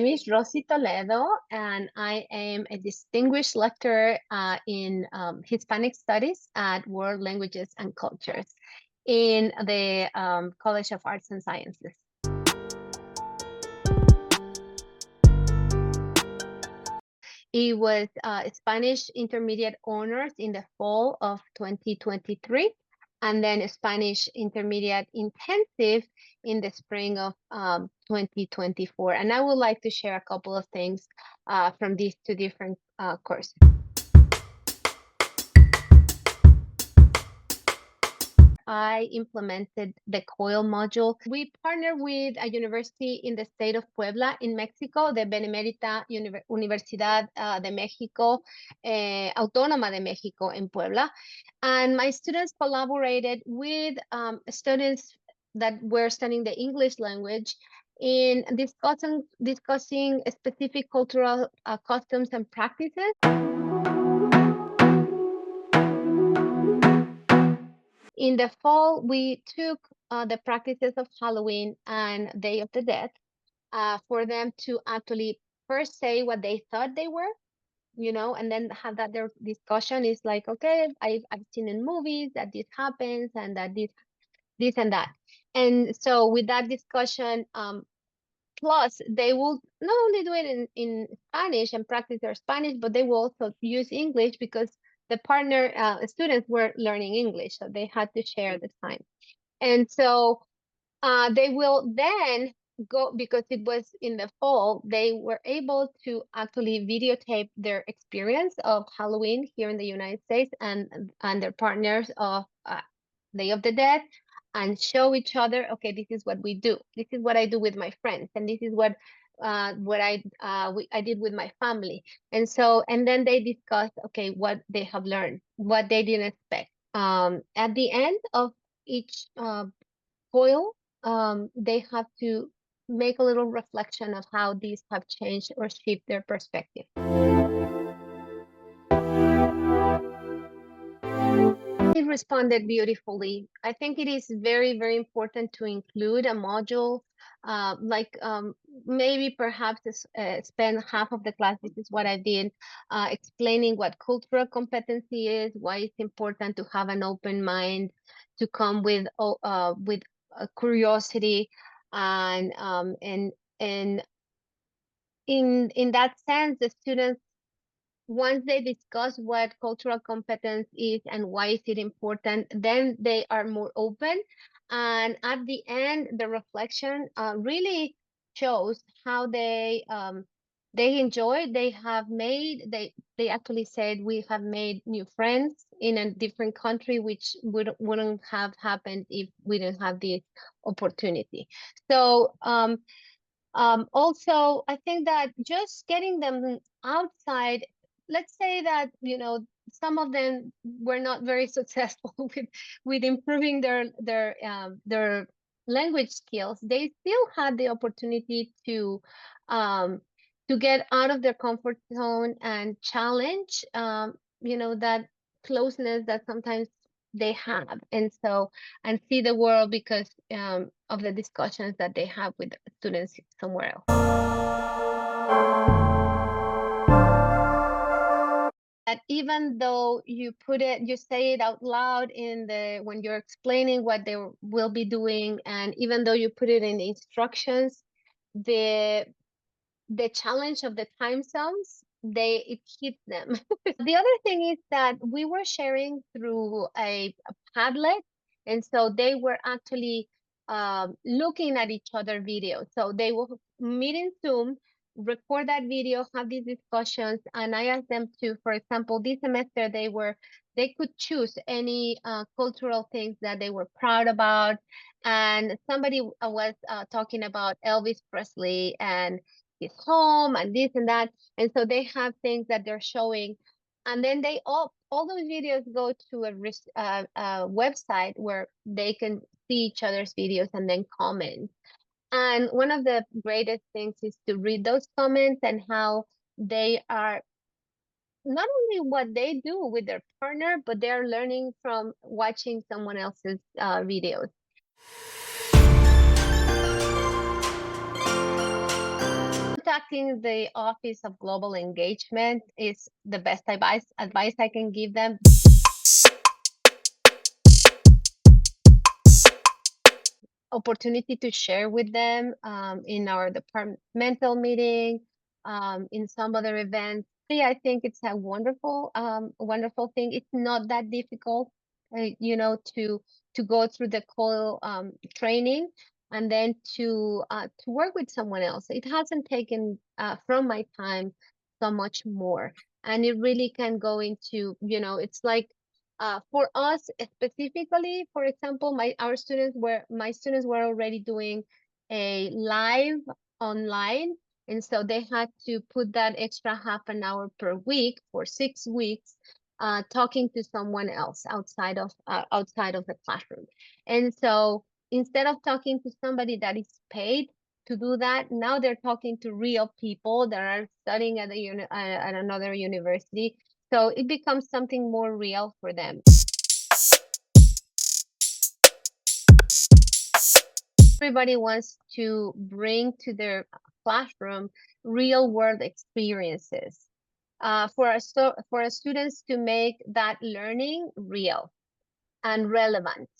name is Rossy Toledo, and I am a distinguished lecturer in Hispanic Studies at World Languages and Cultures in the College of Arts and Sciences. It was Spanish Intermediate Honors in the fall of 2023, and then Spanish Intermediate Intensive in the spring of 2024. And I would like to share a couple of things from these two different courses. I implemented the Coil Module. We partnered with a university in the state of Puebla in Mexico, the Benemérita Universidad de México, Autónoma de México in Puebla. And my students collaborated with students that were studying the English language in discussing specific cultural customs and practices. In the fall, we took the practices of Halloween and Day of the Dead for them to actually first say what they thought they were, and then have that their discussion is like, okay, I've seen in movies that this happens and that this and that. And so with that discussion, plus they will not only do it in Spanish and practice their Spanish, but they will also use English because the partner students were learning English, so they had to share the time. And so they will then go, because it was in the fall, they were able to actually videotape their experience of Halloween here in the United States and their partners of Day of the Dead, and show each other, okay, this is what we do. This is what I do with my friends, and this is what I did with my family. And so, and then they discuss, okay, what they have learned, what they didn't expect. At the end of each coil, they have to make a little reflection of how these have changed or shifted their perspective. They responded beautifully. I think it is very, very important to include a module, maybe perhaps spend half of the class, this is what I did, explaining what cultural competency is, why it's important to have an open mind, to come with curiosity, and in that sense, the students, once they discuss what cultural competence is and why is it important, then they are more open. And at the end, the reflection really shows how they enjoyed. They actually said, we have made new friends in a different country, which wouldn't have happened if we didn't have this opportunity. So also, I think that just getting them outside, let's say that, some of them were not very successful with improving their language skills. They still had the opportunity to get out of their comfort zone and challenge, that closeness that sometimes they have, and see the world because of the discussions that they have with students somewhere else. That even though you say it out loud when you're explaining what they will be doing, and even though you put it in the instructions, the challenge of the time zones, it hits them. The other thing is that we were sharing through a Padlet, and so they were actually looking at each other videos. So they will meet in Zoom, record that video, have these discussions, and I asked them to, for example, this semester they could choose any cultural things that they were proud about, and somebody was talking about Elvis Presley and his home and this and that, and so they have things that they're showing, and then they all those videos go to a website where they can see each other's videos and then comment. And one of the greatest things is to read those comments and how they are not only what they do with their partner, but they're learning from watching someone else's videos. contacting the Office of Global Engagement is the best advice I can give them. Opportunity to share with them in our departmental meeting, in some other events. Yeah, I think it's a wonderful thing. It's not that difficult, to go through the COIL training and then to work with someone else. It hasn't taken from my time so much more, and it really can go into, it's like for us specifically, for example, my students were already doing a live online, and so they had to put that extra half an hour per week for 6 weeks, talking to someone else outside of the classroom. And so instead of talking to somebody that is paid to do that, now they're talking to real people that are studying at another university. So it becomes something more real for them. Everybody wants to bring to their classroom real world experiences, for our students to make that learning real and relevant.